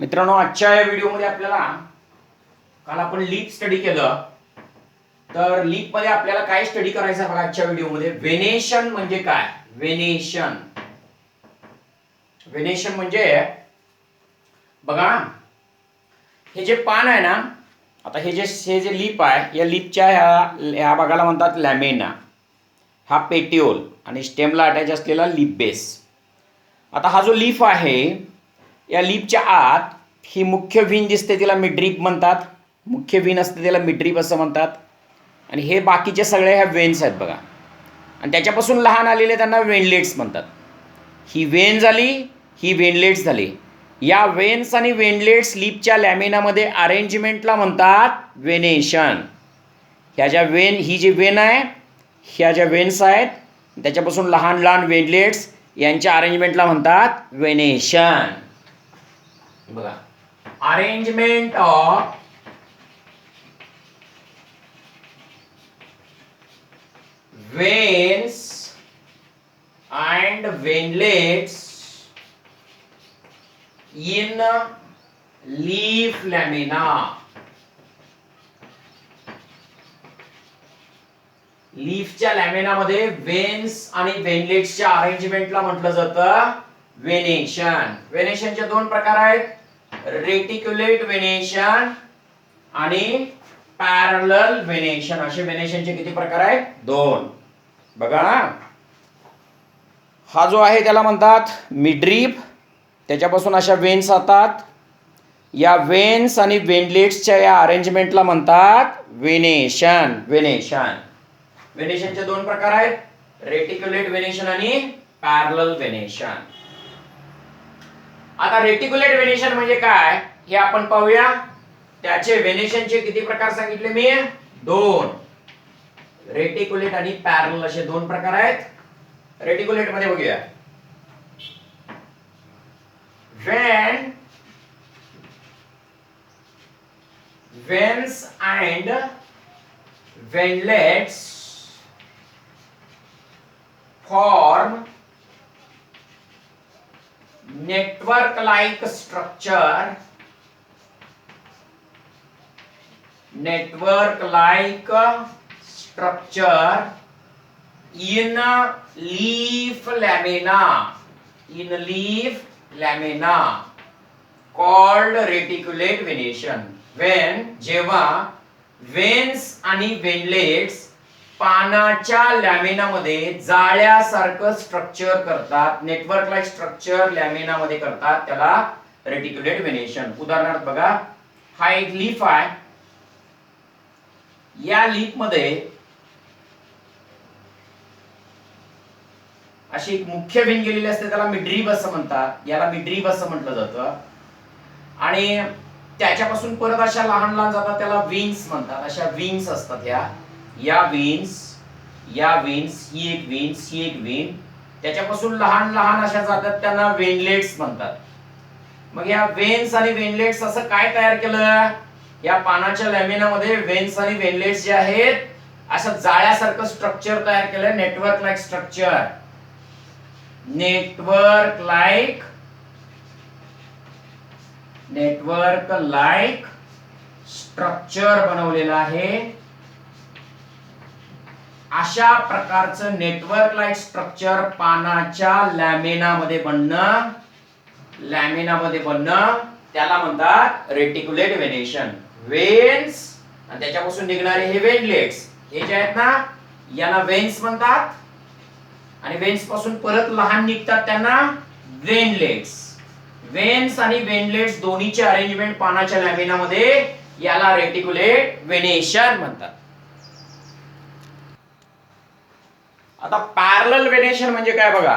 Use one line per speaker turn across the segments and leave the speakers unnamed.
मित्रांनो, आजच्या या व्हिडिओमध्ये आपल्याला काल आपण लीप स्टडी केलं, तर लीप मध्ये आपल्याला काय स्टडी करायचं बघा. आजच्या व्हिडिओमध्ये वेनेशन म्हणजे काय. वेनेशन वेनेशन म्हणजे बघा, हे जे पान आहे ना, आता हे जे लीप आहे, या लीपच्या ह्या भागाला म्हणतात लॅमेना, हा पेटिओल आणि स्टेमला अटॅच असलेला लीप बेस. आता हा जो लीफ आहे, या लीपच्या आत ही मुख्य व्हीन दिसते, तिला मिड्रीप म्हणतात. मुख्य व्हीन असते त्याला मिड्रीप असं म्हणतात. आणि हे बाकीचे सगळे ह्या वेन्स आहेत बघा, आणि त्याच्यापासून लहान आलेले त्यांना वेनलेट्स म्हणतात. ही वेन झाली, ही वेनलेट्स झाली. या वेन्स आणि वेनलेट्स लीपच्या लॅमिनामध्ये अरेंजमेंटला म्हणतात वेनेशन. ह्या ज्या वेन, ही जी वेन आहे, ह्या ज्या वेन्स आहेत, त्याच्यापासून लहान लहान वेनलेट्स, यांच्या अरेंजमेंटला म्हणतात वेनेशन. बघा, arrangement of veins and ventlets in leaf lamina. लीफच्या लॅमिनामध्ये वेन्स आणि वेनलेट्सच्या अरेंजमेंटला म्हटलं जातं वेनेशन. वेनेशनचे दोन प्रकार आहेत, रेटिक्युलेट वेनेशन आणि पॅरलल वेनेशन. असे वेनेशनचे किती प्रकार आहेत? दोन. बघा, हा जो आहे त्याला म्हणतात मिड्रीप, त्याच्यापासून अशा वेन्स येतात. या वेन्स आणि वेनलेट्सच्या या अरेंजमेंटला म्हणतात वेनेशन. वेनेशनचे दोन प्रकार आहेत, रेटिक्युलेट वेनेशन आणि पॅरलल वेनेशन. आता रेटिक्युलेट वेनेशन म्हणजे काय हे आपण पाहूया. त्याचे वेनेशनचे किती प्रकार सांगितले मी? दोन. रेटिक्युलेट आणि पॅरलल असे दोन प्रकार आहेत. रेटिक्युलेट मध्ये बघूया. When veins and ventlets form network-like structure in leaf lamina called reticulate venation. When जेव्हा वेन्स आणि वेनलेट्स पानाच्या लॅमिनामध्ये जाळ्यासारखं स्ट्रक्चर करतात, नेटवर्क लाईक स्ट्रक्चर लॅमिनामध्ये करतात, त्याला रेटिक्युलेट वेनेशन. उदाहरणार्थ बघा, हा एक लीफ आहे. या लीफ मध्ये अशी एक मुख्य व्हीन गेलेली असते, त्याला मिड्रीप असं म्हणतात. याला मिड्रीप असं म्हटलं जातं. आणि त्याच्यापासून परत अशा लहान लहान जातात, त्याला व्हीन्स म्हणतात. अशा व्हीन्स असतात या व्हीन्स, ही एक व्हीन्स, ही एक व्हीन, त्याच्यापासून लहान लहान अशा जातात, त्यांना वेनलेट्स म्हणतात. मग या वेन्स आणि वेनलेट्स असं काय तयार केलं, या पानाच्या लॅमिनामध्ये वेन्स आणि वेनलेट्स जे आहेत, असं जाळ्यासारखं स्ट्रक्चर तयार केलं. Network like structure, network like structure बनवलेलं आहे. अशा प्रकारचं नेटवर्क लाईक स्ट्रक्चर पानाच्या लॅमिनामध्ये बनणं त्याला म्हणतात रेटिक्युलेट वेनेशन. वेन्स आणि त्याच्यापासून निघणारे हे वेनलेट्स, हे जे आहेत ना, यांना वेन्स म्हणतात. आणि वेन्स पासून परत लहान निघतात, त्यांना वेनलेट्स. वेन्स आणि वेनलेट्स दोन्हीचे अरेंजमेंट पानाच्या लॅमिनामध्ये, याला रेटिक्युलेट वेनेशन म्हणतात. आता पॅरलल वेनेशन म्हणजे काय बघा.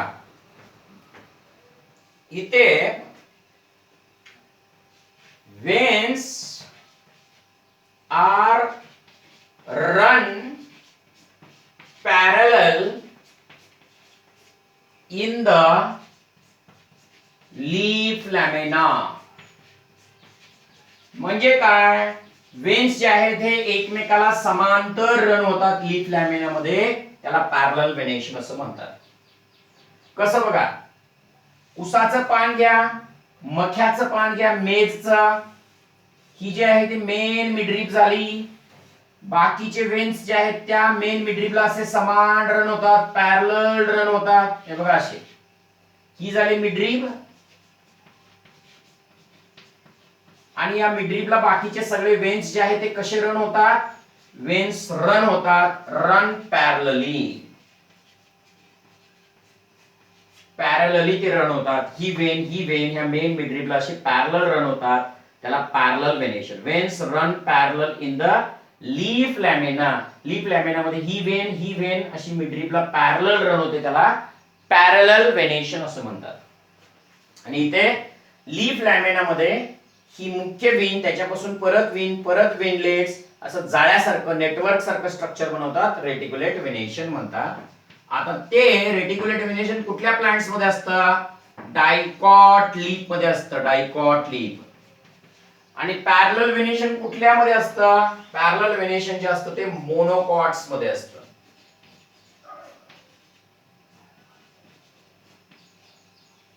इथे veins are run parallel in the leaf lamina. म्हणजे काय, वेन्स जे आहेत हे एकमेकाला समांतर रन होतात लीफ लॅमिना मध्ये, त्याला पॅरलल वेनेशन असं म्हणतात. कसं बघा, उसाचं पान घ्या, मख्याचं पान घ्या, मेजचं, ही जी आहे ती मेन मिडरीप झाली. बाकीचे वेन्स जे आहेत त्या मेन मिडरीपला असे समान रन होतात, पॅरलल रन होतात. हे बघा असे, ही झाली मिडरीप. आणि या मिडरीपला बाकीचे सगळे वेन्स जे आहेत ते कसे रन होतात? वेन्स रन होतात, रन पॅरलली. पॅरलली ते रन होतात. ही वेन ह्या मेन मिडरीपला असे पॅरलल रन होतात, त्याला parallel venation. Veins run parallel in the leaf lamina. Leaf lamina मध्ये ही वेन अशी मिडरीपला पॅरलल रन होते, त्याला पॅरलल वेनेशन असं म्हणतात. आणि इथे लीफ लॅमिना मध्ये ही मुख्य वेन, त्याच्यापासून परत वेनलेट्स असं जाळ्यासारखं नेटवर्क सारखं स्ट्रक्चर बनवतात, रेटिक्युलेट वेनेशन म्हणतात. आता ते रेटिक्युलेट वेनेशन कुठल्या प्लांट्स मध्ये असतं? डायकॉट लीफ मध्ये असतं, डायकॉट लीफ. आणि पॅरलल वेनेशन कुठल्या मध्ये असतं? पॅरलल वेनेशन जे असतं ते मोनोकॉट्स मध्ये असतं.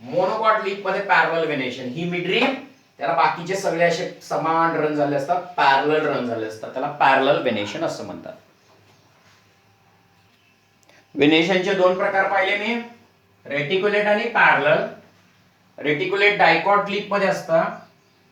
मोनोकॉट लीफ मध्ये पॅरलल वेनेशन. ही मिडरीप, त्याला बाकीचे सगळे असे समान रन झाले असतात, पॅरलल रन झाले असतात, त्याला पॅरलल वेनेशन असं म्हणतात. वेनेशनचे दोन प्रकार पाहिले मी, रेटिक्युलेट आणि पॅरलल. रेटिक्युलेट डायकॉट लीफ मध्ये असतं.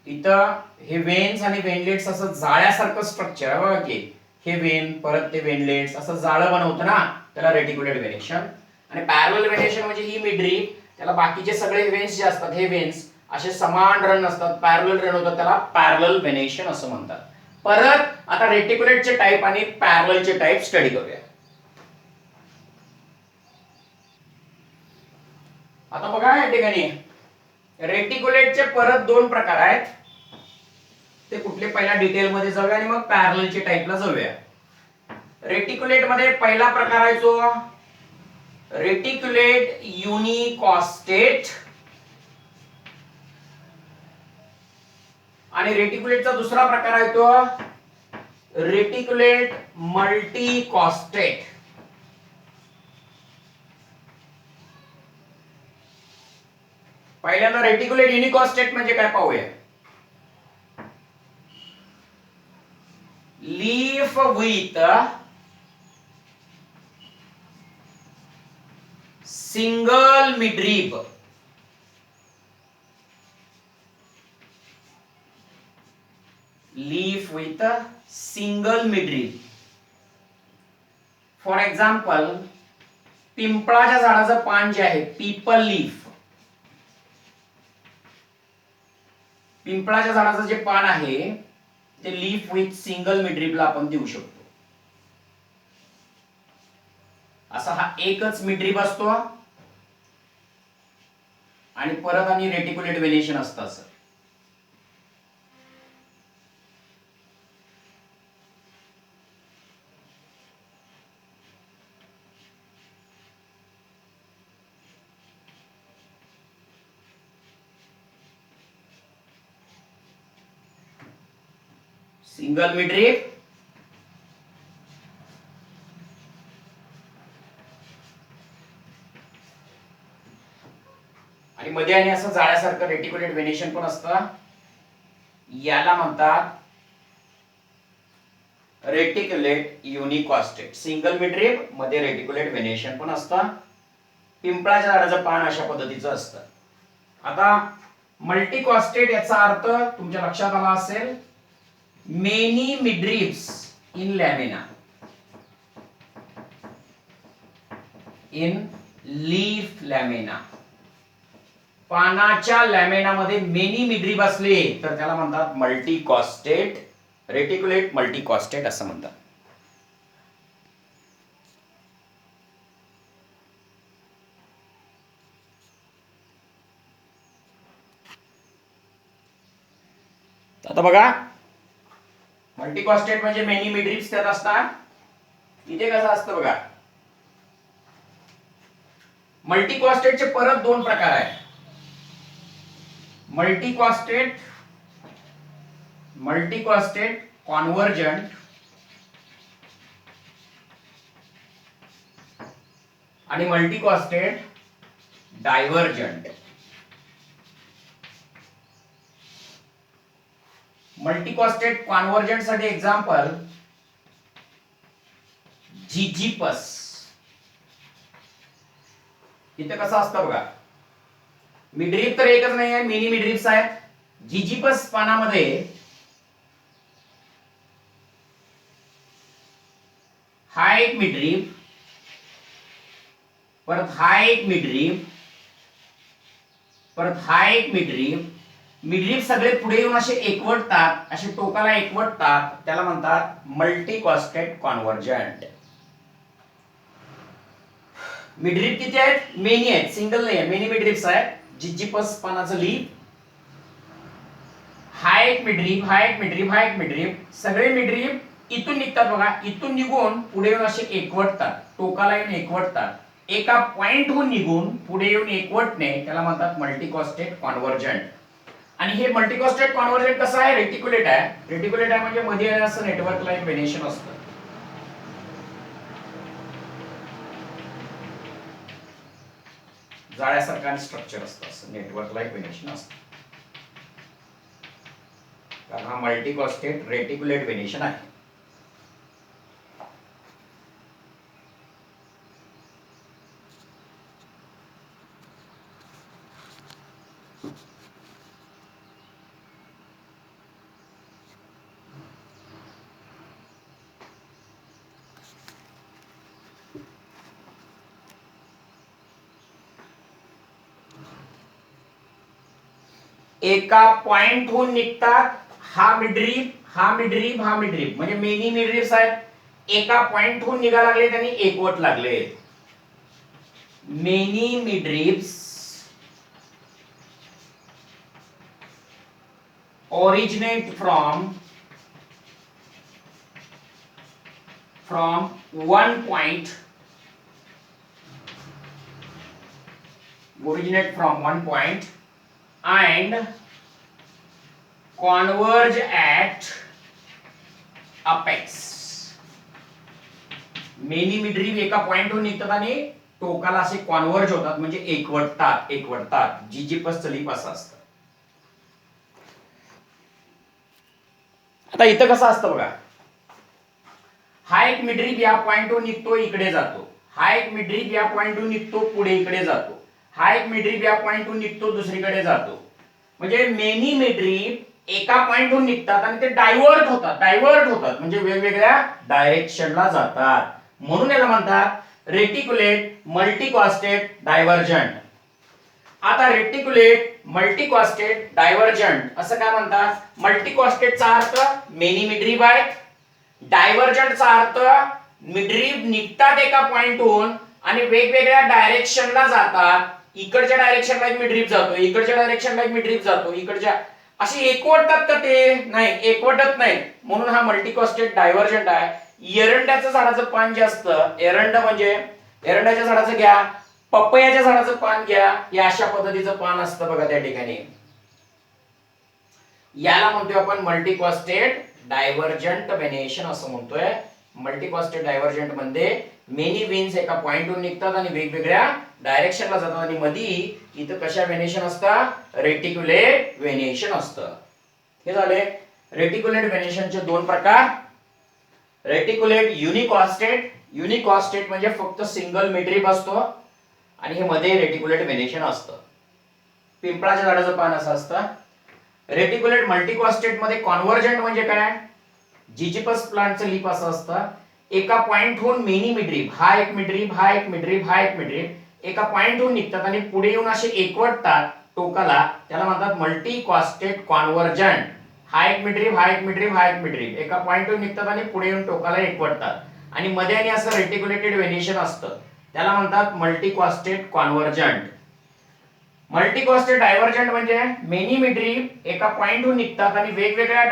इथं हे वेन्स आणि वेनलेट्स असं जाळ्यासारखं स्ट्रक्चर आहे बघा की, हे वेन परत ते वेनलेट्स असं जाळं बनवतं ना, त्याला रेटिक्युलेट वेनेशन. आणि पॅरलल वेनेशन म्हणजे ही मिडरीप, त्याला बाकीचे सगळे वेन्स जे असतात हे वेन्स असे समान रन असतात, पॅरलल रन होतात, त्याला पॅरलल वेनेशन असं म्हणतात. परत आता रेटिक्युलेटचे टाइप आणि पॅरललचे टाइप स्टडी करूया. आता बघा या ठिकाणी रेटिक्युलेटचे परत दोन प्रकार आहेत. ते कुठले पहिला डिटेल मध्ये जाऊया आणि मग पॅरललचे टाइपला जाऊया. रेटिक्युलेट मध्ये पहिला प्रकार आहे जो रेटिक्युलेट युनिकॉस्टेट. आणि रेटिक्युलेटचा दुसरा प्रकार आहे तो रेटिक्युलेट मल्टीकॉस्टेट. पहिल्यांदा रेटिक्युलेट युनिकॉस्टेट म्हणजे काय पाहूया. Leaf with single midrib. Leaf with single midrib. For example, पिंपळाच्या झाडाचं पान जे आहे, पीपल लीफ. पिंपळाच्या झाडाचं जे पान आहे ते लीफ विथ सिंगल मिडरीपला आपण देऊ शकतो. असा हा एकच मिडरीप असतो आणि परत आणि रेटिक्युलेट वेनेशन असतं असं. सिंगल मिडरीप आणि मध्ये आणि असं जाळ्यासारखं रेटिक्युलेट वेनेशन पण असतं. याला म्हणतात रेटिक्युलेट युनिकॉस्टेट. सिंगल मिडरीप मध्ये रेटिक्युलेट वेनेशन पण असतं. पिंपळाच्या झाडाचं पान अशा पद्धतीचं असतं. आता मल्टीकॉस्टेट याचा अर्थ तुमच्या लक्षात आला असेल, many midribs in lamina. In leaf lamina. पानाच्या लॅमिनामध्ये मेनी मिडरीप असले तर त्याला म्हणतात मल्टीकॉस्टेट. रेटिक्युलेट मल्टीकॉस्टेट असं म्हणतात. आता बघा, मल्टीकॉस्टेट म्हणजे मेनी मिडरीप्स त्यात असतात. इथे कसं असतं बघा, मल्टीकॉस्टेटचे परत दोन प्रकार आहेत. मल्टीकॉस्टेट कॉन्व्हर्जंट आणि मल्टीकॉस्टेट डायव्हर्जंट. मल्टीकॉस्टेट कॉन्व्हर्जंट साठी एक्झाम्पल जिजिपस. इथे कसं असतं बघा, मिडरीप तर एकच नाही आहे, मिनी मिडरीप्स आहेत. जिजिपस पानामध्ये हा एक मिडरीप, परत हा एक मिडरीप, परत हा एक मिडरीप. मिडरीप सगळे पुढे येऊन असे एकवटतात, असे टोकाला एकवटतात, त्याला म्हणतात मल्टीकॉस्टेट कॉन्व्हर्जंट. मिडरीप किती आहेत? मेनी आहेत, सिंगल नाही आहे, मेनी मिडरीप्स आहेत. जिजिपस पानाचं लीफ, हा एक मिडरीप, हा एक मिडरीप, हा एक मिडरीप. सगळे मिडरीप इथून निघतात बघा, इथून निघून पुढे येऊन असे एकवटतात, टोकाला येऊन एकवटतात. एका पॉइंटहून निघून पुढे येऊन एकवटणे त्याला म्हणतात मल्टीकॉस्टेट कॉन्व्हर्जंट. आणि हे मल्टीकॉस्टेट कॉन्व्हर्जंट कसं आहे? रेटिक्युलेट आहे. रेटिक्युलेट आहे म्हणजे मध्ये असं नेटवर्कला एक व्हेरिएशन असतं. जाळ्यासारखं स्ट्रक्चर असतं, असं नेटवर्कला एक व्हेरिएशन असतं, कारण हा मल्टीकॉस्टेट रेटिक्युलेट व्हेरिएशन आहे. एका पॉइंटहून निघतात, हा मिडरीप, हा मिडरीप, हा मिडरीप, म्हणजे मेनी मिडरीप्स आहेत. एका पॉइंटहून निघा लागले, त्यांनी एकवट लागले. Many midribs originate from one point, originate from one point and converge at apex. Many midrib एका पॉइंटहून निघतात आणि टोकाला असे कॉन्व्हर्ज होतात, म्हणजे एकवटतात. जिजिपस लीफ असं असतं. आता इथं कसं असतं बघा, हा एक मिडरीप या पॉइंटहून निघतो, इकडे जातो. हा एक मिडरीप या पॉइंटहून निघतो, पुढे इकडे जातो. हा एक मिडरीप या पॉइंटहून निघतो, दुसरीकडे जातो. म्हणजे मेनी मिडरीप एका पॉइंटहून निघतात आणि ते डायव्हर्ट होतात म्हणजे वेगवेगळ्या डायरेक्शनला जातात. म्हणून याला म्हणतात रेटिक्युलेट मल्टीकॉस्टेट डायव्हर्जंट. आता रेटिक्युलेट मल्टीकॉस्टेट डायव्हर्जंट असं काय म्हणतात? मल्टीकॉस्टेटचा अर्थ मेनी मिडरीप आहेत, डायव्हर्जंटचा अर्थ मिडरीप निघतात एका पॉइंटहून आणि वेगवेगळ्या डायरेक्शनला जातात. इकडच्या डायरेक्शनला एक मिडरीप जातो, इकडच्या डायरेक्शनला एक मिडरीप जातो, इकडच्या अशी एकवटतात का? ते नाही, एकवटत नाही. म्हणून हा मल्टीकॉस्टेट डायव्हर्जंट आहे. एरंडाचं झाडाचं पान जे असतं, एरंड म्हणजे एरंडाच्या झाडाचं घ्या, पपयाच्या झाडाचं पान घ्या, हे अशा पद्धतीचं पान असतं बघा त्या ठिकाणी. याला म्हणतोय आपण मल्टीकॉस्टेट डायव्हर्जंट व्हेरिएशन असं म्हणतोय. मल्टीकॉस्टेट डायव्हर्जंट मध्ये मेनी विन्स एका पॉइंटहून निघतात आणि वेगवेगळ्या डायरेक्शनला जातात आणि मध्ये इथं कशा व्हेरिएशन असतात? रेटिक्युलेट व्हेरिएशन असतं. हे झाले रेटिक्युलेट व्हेरिएशनचे दोन प्रकार. रेटिक्युलेट युनिकॉस्टेट म्हणजे फक्त सिंगल मिडरीप असतो आणि हे मध्ये रेटिक्युलेट व्हेरिएशन असतं. पिंपळाच्या झाडाचं पान असं असतं. रेटिक्युलेट मल्टीकॉस्टेट मध्ये कॉन्व्हर्जंट म्हणजे काय? जिजिपस प्लांटचं लीफ असं असतं. एका पॉइंटहून मेनी मिडरीप, हा एक मिडरीप, हा एक मिडरीप, हा एक मिडरीप एका पॉइंटहून निघतात आणि पुढे येऊन असे एकवटतात टोकाला, त्याला म्हणतात मल्टीकॉस्टेट कॉन्व्हर्जंट. हा एक मिडरीप, हा एक मिडरीप, हा एक मिडरीप एका पॉइंटहून निघतात आणि पुढे येऊन टोकाला एकवटतात आणि मध्ये आणि असं रेटिक्युलेटेड व्हेरिएशन असतं, त्याला म्हणतात मल्टीकॉस्टेट कॉन्व्हर्जंट. मल्टीकॉस्टेट डायव्हर्जंट म्हणजे मेनी मिडरीप एका पॉइंटहून निघतात आणि वेगवेगळ्या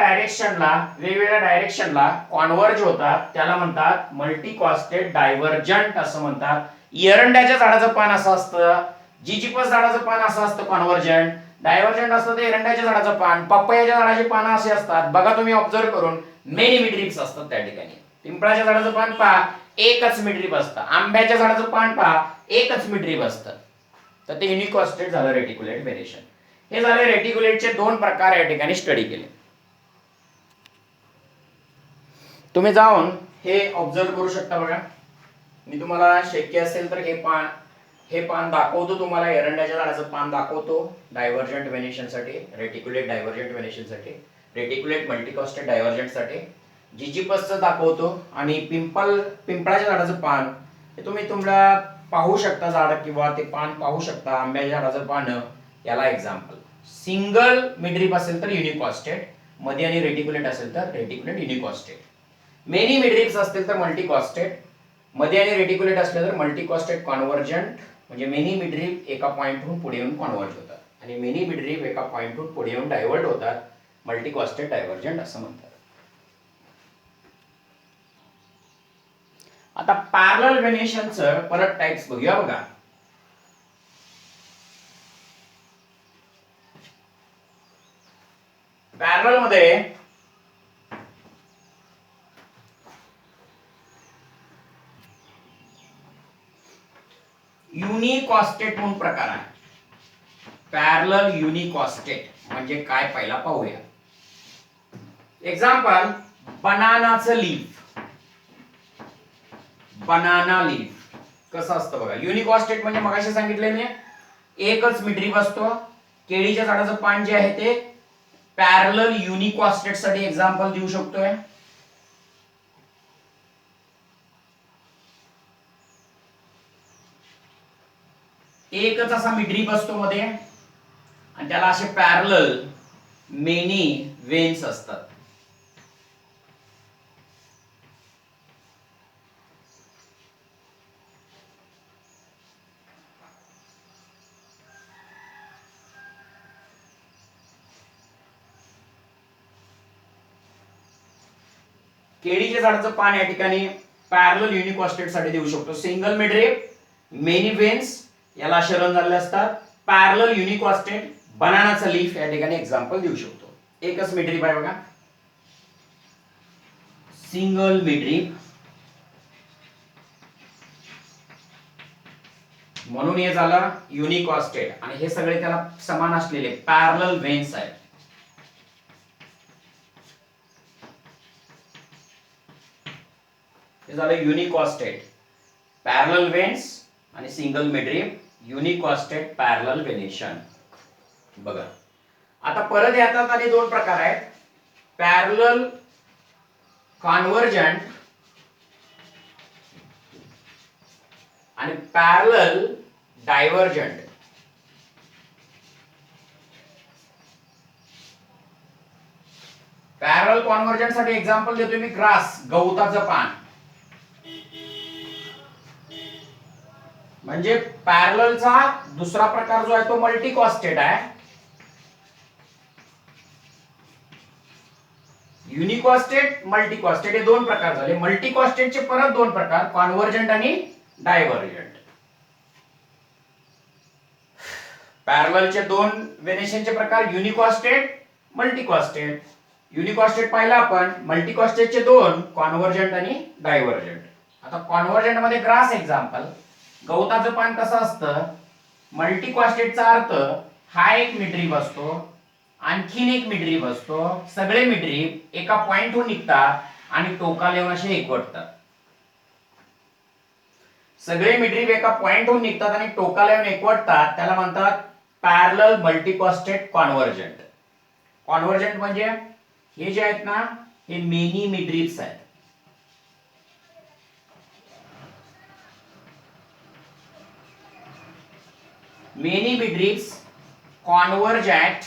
डायरेक्शनला कॉन्व्हर्ज होतात, त्याला म्हणतात मल्टीकॉस्टेट डायव्हर्जंट असं म्हणतात. एरंडाच्या झाडाचं पान असं असतं, जिजिपस झाडाचं पान असं असतं कॉन्व्हर्जंट. डायव्हर्जंट असतं ते एरंडाच्या झाडाचं पान, पपयाच्या झाडाचे पान असे असतात. बघा तुम्ही ऑब्झर्व करून, मेनी मिडरीप्स असतात त्या ठिकाणी. पिंपळाच्या झाडाचं पान पहा, एकच मिडरीप असतं. आंब्याच्या झाडाचं पान पहा, एकच मिडरीप असतं. तर ते युनिकॉस्टेट झालं रेटिक्युलेट व्हेरिएशन. हे झाले रेटिक्युलेटचे दोन प्रकार या ठिकाणी स्टडी केले. तुम्ही जाऊन हे ऑब्झर्व करू शकता बघा. मी तुम्हाला शक्य असेल तर हे पान दाखवतो तुम्हाला. एरंडाच्या झाडाचं पान दाखवतो डायव्हर्जंट व्हेनेशनसाठी, रेटिक्युलेट डायव्हर्जंट व्हेनेशनसाठी, रेटिक्युलेट मल्टीकॉस्टेट डायव्हर्जंटसाठी. जिजिपसचं दाखवतो आणि पिंपळाच्या झाडाचं पान हे तुम्ही तुम्हाला पाहू शकता. झाड किंवा ते पान पाहू शकता. आंब्याच्या झाडाचं पान याला एक्झाम्पल. सिंगल मिडरीप असेल तर युनिकॉस्टेट, मध्ये आणि रेटिक्युलेट असेल तर रेटिक्युलेट युनिकॉस्टेट. मेनी मिडरीप्स असतील तर मल्टीकॉस्टेट, मध्ये आणि रेटिक्युलेट असले तर मल्टीकॉस्टेट कॉन्व्हर्जंट. म्हणजे मेनी मिडरीप एका पॉइंटहून पुढे येऊन कॉन्व्हर्ज होतात आणि मेनी मिडरीप एका पॉइंटहून पुढे येऊन डायव्हर्ट होतात. मल्टीकॉस्टेट डायव्हर्जंट असं म्हणतात. आता पॅरलल व्हेनेशनचं परत टाइप्स बघूया बघा. पॅरलल मध्ये युनिकॉस्टेट म्हणून प्रकार आहे. पॅरलल युनिकॉस्टेट म्हणजे काय पहिला पाहूया. एक्झाम्पल बनानाचं लीफ. बनाना लीफ कसं असतं बघा. युनिकॉस्टेट म्हणजे मगाशी सांगितले मी एकच मिडरीप असतो. केळीच्या झाडाचं पान जे आहे ते पॅरलल युनिकॉस्टेट साठी एक्झाम्पल देऊ शकतोय. एकच असा मिडरीप असतो मध्ये आणि त्याला असे पॅरलल मेनी वेन्स असतात. केळीच्या झाडाचं पान या ठिकाणी पॅरलल युनिकॉस्टेट साठी देऊ शकतो. सिंगल मिडरीप, मेनी वेन्स याला असे रन झालेले असतात. पॅरलल युनिकॉस्टेट, बनानाचं लीफ या ठिकाणी एक्झाम्पल देऊ शकतो. एकच मिडरीप आहे बघा, सिंगल मिडरीप, म्हणून हे झालं युनिकॉस्टेट. आणि हे सगळे त्याला समान असलेले पॅरलल वेन्स आहेत. हे झालं युनिकॉस्टेट, पॅरलल वेन्स आणि सिंगल मिडरीप, युनिकॉस्टेट पॅरलल व्हेनेशन. बघा आता परत याच्यात आणि दोन प्रकार आहेत. पॅरलल कॉन्व्हर्जंट आणि पॅरलल डायव्हर्जंट. पॅरलल कॉन्व्हर्जंट साठी एक्झाम्पल देतोय मी ग्रास, गवताचं पान. म्हणजे पॅरललचा दुसरा प्रकार जो आहे तो मल्टीकॉस्टेट आहे. युनिकॉस्टेट, मल्टीकॉस्टेट हे दोन प्रकार झाले. मल्टीकॉस्टेटचे परत दोन प्रकार, कॉन्व्हर्जंट आणि डायव्हर्जंट. पॅरललचे दोन व्हेनेशनचे प्रकार युनिकॉस्टेट, मल्टीकॉस्टेट. युनिकॉस्टेट पाहिला आपण, मल्टीकॉस्टेटचे दोन, कॉन्व्हर्जंट आणि डायव्हर्जंट. आता कॉन्व्हर्जंट मध्ये ग्रास एक्झाम्पल. गवताचं पान कसं असतं, मल्टीकॉस्टेटचा अर्थ हा एक मिडरीप असतो, आणखीन एक मिडरीप असतो, सगळे मिडरीप एका पॉइंटहून निघतात आणि टोकाला येऊन असे एकवटतात. सगळे मिडरीप एका पॉइंटहून निघतात आणि टोकाला येऊन एकवटतात, त्याला म्हणतात पॅरलल मल्टीकॉस्टेट कॉन्व्हर्जंट. कॉन्व्हर्जंट म्हणजे हे जे आहेत ना, हे मेनी मिडरीप्स आहेत. Many midreefs converge at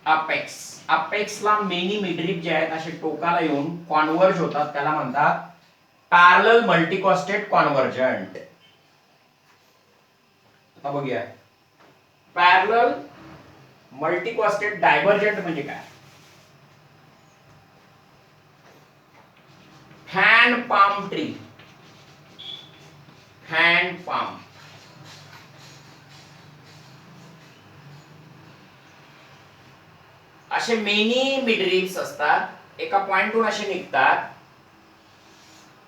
apex. apex ला मेनी मिडरीप जे आहेत असे टोकाला येऊन कॉन्व्हर्ज होतात, त्याला म्हणतात पॅरलल मल्टीकॉस्टेट कॉन्व्हर्जंट. आता बघूया पॅरलल मल्टीकॉस्टेट डायव्हर्जंट म्हणजे काय. Hand palm tree, hand palm, असे मेनी मिडरीप्स असतात, एका पॉइंटहून असे निघतात.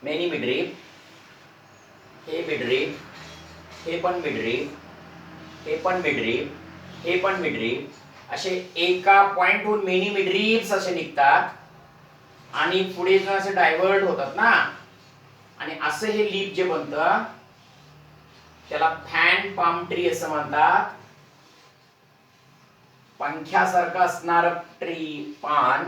मेनी मिडरीप, हे मिडरीप, हे पण मिडरीप, हे पण मिडरीप, हे पण मिडरीप, असे एका पॉइंटहून मेनी मिडरीप्स असे निघतात आणि पुढे जो असे डायव्हर्ट होतात ना, आणि असं हे लीप जे बनतं त्याला फॅन पाम ट्री असं म्हणतात. पंख्यासारखं असणार ट्री पान.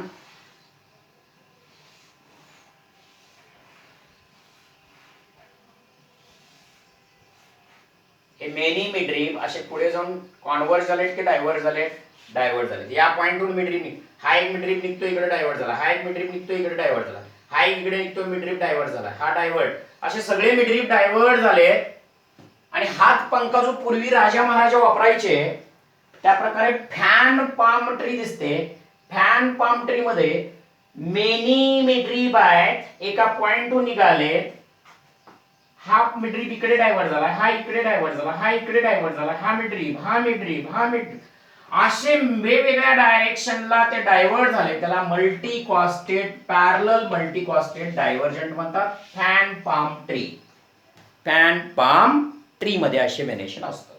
हे मेनी मिडरीप असे पुढे जाऊन कॉन्व्हर्ट झालेत की डायव्हर्ट झालेत? डायव्हर्ट झालेत. या पॉइंटहून मिडरीप हा एक मिडरीप निघतो इकडे डायव्हर्ट झाला, हा एक मिडरीप निघतो इकडे डायव्हर्ट झाला, हा एक इकडे निघतो मिडरीप डायव्हर्ट झाला, हा डायव्हर्ट, असे सगळे मिडरीप डायव्हर्ट झाले. आणि हात पंखा जो पूर्वी राजा महाराजा वापरायचे त्या प्रकारे फॅन पाम ट्री दिसते. फॅन पाम ट्री मध्ये मेनी मिडरीप आहेत, एका पॉइंटहून निघाले. हा मिडरीप इकडे डायव्हर्ट झाला, हा इकडे डायव्हर्ट झाला, हा इकडे डायव्हर्ट झाला, हा मिडरीप, हा मिडरीप, हा मिडरीप, असे वेगवेगळ्या डायरेक्शनला ते डायव्हर्ट झाले. त्याला multicostate parallel multicostate divergent म्हणतात. Fan palm tree. Fan palm tree मध्ये असे व्हेनेशन असतं.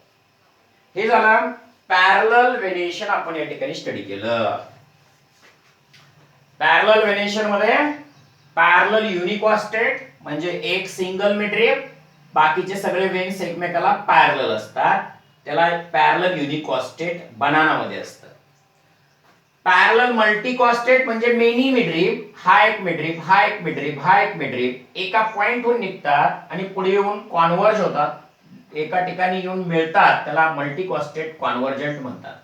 हे झालं पॅरलल व्हेनेशन. आपण या ठिकाणी स्टडी केलं. पॅरलल व्हेनेशन मध्ये पॅरलल युनिकॉस्टेड म्हणजे एक सिंगल मिडरीप, बाकीचे सगळे वेन्स एकमेकाला पॅरलल असतात, त्याला पॅरलल युनिकॉस्टेड बनाना मध्ये असतं. पॅरलल मल्टीकॉस्टेड म्हणजे मेनी मिडरीप, हा एक मिडरीप, हा एक मिडरीप, हा एक मिडरीप एका पॉइंटहून निघतात आणि पुढे येऊन कॉन्व्हर्ज होतात, एका ठिकाणी येऊन मिळतात, त्याला मल्टीकॉस्टेड कॉन्व्हर्जंट म्हणतात.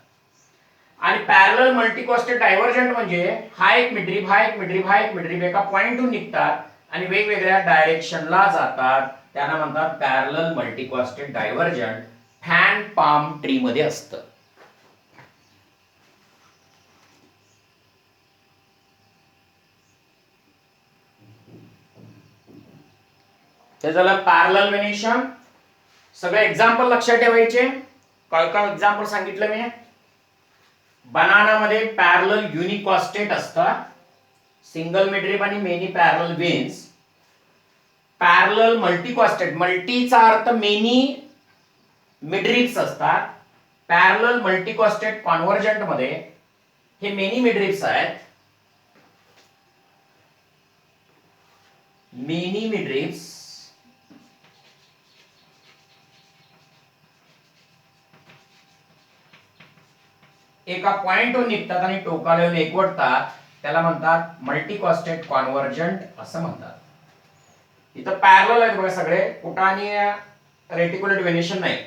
आणि पॅरलल मल्टीकॉस्टेड डायव्हर्जंट म्हणजे हा एक मिडरीप, हा एक मिडरीप, हा एक मिडरीप एका पॉइंटहून निघतात आणि वेगवेगळ्या डायरेक्शनला जातात, त्यांना म्हणतात parallel multicostate divergent. Fan palm tree मध्ये असतं. ते झालं पॅरलल व्हेनेशन. सगळे एक्झाम्पल लक्षात ठेवायचे. काय काय एक्झाम्पल सांगितलं मी? बनाना मध्ये पॅरलल युनिकॉस्टेट असतात, सिंगल मिडरीप आणि मेनी पॅरलल वेन्स. पॅरलल मल्टीकॉस्टेट, मल्टीचा अर्थ मेनी मिडरीप्स असतात. पॅरलल मल्टीकॉस्टेट कॉन्व्हर्जंट मध्ये हे मेनी मिडरीप्स आहेत, मेनी मिडरीप्स एका पॉइंटहून निघतात आणि टोकाला येऊन एकवटतात, त्याला म्हणतात मल्टीकॉस्टेड कॉन्व्हर्जंट असं म्हणतात. इथं पॅरलल आहेत बघा सगळे, कुठं आणि रेटिक्युलेट व्हेनेशन नाही.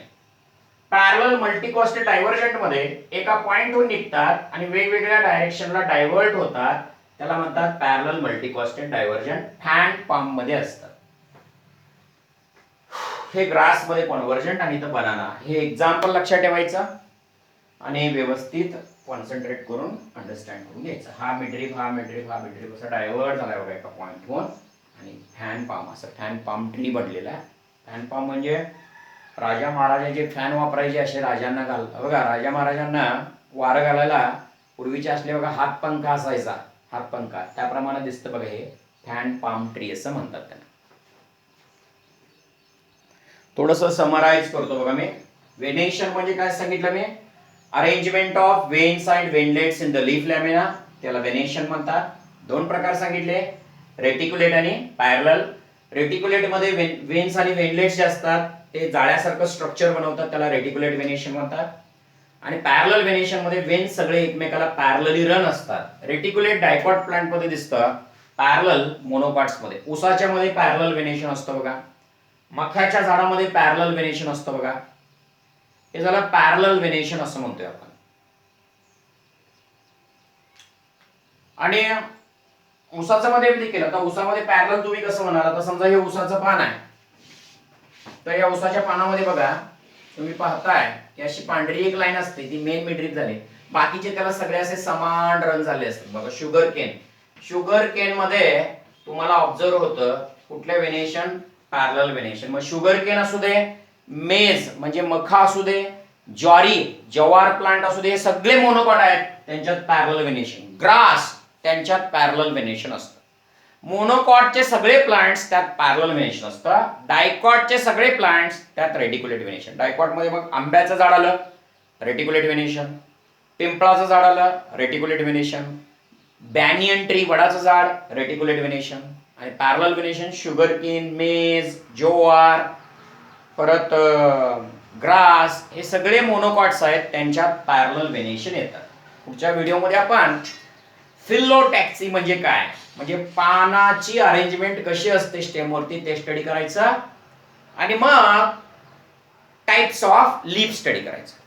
पॅरलल मल्टीकॉस्टेड डायव्हर्जंट मध्ये एका पॉइंटहून निघतात आणि वेगवेगळ्या डायरेक्शनला डायव्हर्ट होतात, त्याला म्हणतात parallel multicostate divergent. Fan palm मध्ये असतात. हे ग्रास मध्ये कॉन्व्हर्जंट आणि इथं बनाना. हे एक्झाम्पल लक्षात ठेवायचं आणि व्यवस्थित कॉन्सन्ट्रेट करून अंडरस्टँड करून घ्यायचं. हा मिडरीप, हा मिडरीप, हा मिडरीप असा डायव्हर्ट झालाय बघा एका पॉइंटहून आणि फॅन पाम, असं फॅन पाम ट्री बनलेला आहे. फॅन पाम म्हणजे राजा महाराजांचे फॅन वापरायचे असे राजांना घालतात बघा. राजा महाराजांना वारं घालायला पूर्वीचे असले बघा हातपंखा असायचा, हातपंखा त्याप्रमाणे दिसतं बघा. हे फॅन पाम ट्री असं म्हणतात त्यांना. थोडस समराइज करतो बघा मी. व्हेनेशन म्हणजे काय सांगितलं मी? Arrangement of veins and veinlets in the leaf lamina, त्याला व्हेनेशन म्हणतात. दोन प्रकार सांगितले, रेटिक्युलेट आणि पॅरलल. रेटिक्युलेट मध्ये वेन्स आणि वेनलेट्स जे असतात ते जाळ्यासारखं स्ट्रक्चर बनवतात, त्याला रेटिक्युलेट व्हेनेशन म्हणतात. आणि पॅरलल व्हेनेशन मध्ये वेन्स सगळे एकमेकाला पॅरलली रन असतात. रेटिक्युलेट डायकॉट प्लांट मध्ये दिसतं, पॅरलल मोनोकॉट्स मध्ये. उसाच्या मध्ये पॅरलल व्हेनेशन असतं बघा, मख्याच्या झाडामध्ये पॅरलल व्हेनेशन असतं बघा. हे झालं पॅरलल व्हेनेशन असं म्हणतोय आपण. आणि उसाचं मध्ये देखील, आता उसामध्ये पॅरलल तुम्ही कसं म्हणाल? आता समजा हे उसाचं पान आहे, तर या उसाच्या पानामध्ये बघा तुम्ही पाहताय की अशी पांढरी एक लाईन असते, ती मेन मिडरीप झाली. बाकीचे त्याला सगळे असे समान रन झाले असतात बघा. शुगर केन, शुगर केन मध्ये तुम्हाला ऑब्झर्व होतं कुठल्या व्हेनेशन? Parallel venation. मग शुगर केन असू दे, मेज म्हणजे मखा असू दे, ज्वारी जवार प्लांट असू दे, हे सगळे मोनोकॉट आहेत, त्यांच्यात पॅरलल व्हेनेशन. ग्रास त्यांच्यात पॅरलल व्हेनेशन असतं. मोनोकॉटचे सगळे प्लांट्स त्यात पॅरलल व्हेनेशन असतं. डायकॉटचे सगळे प्लांट्स त्यात रेटिक्युलेट व्हेनेशन. डायकॉट मध्ये मग आंब्याचं झाड आलं, रेटिक्युलेट व्हेनेशन. पिंपळाचं झाड आलं रेटिक्युलेट व्हेनेशन, बॅनियन ट्री वडाचं झाड रेटिक्युलेट व्हेनेशन, आणि पॅरलल व्हेनेशन शुगरकेन, मेज, जोआर, परत ग्रास, हे सगळे मोनोकॉट्स आहेत, त्यांच्यात पॅरलल व्हेनेशन येतात. पुढच्या व्हिडिओमध्ये आपण फिलोटॅक्सी म्हणजे काय, म्हणजे पानाची अरेंजमेंट कशी असते स्टेमवरती ते स्टडी करायचं, आणि मग टाइप्स ऑफ लीफ स्टडी करायचं.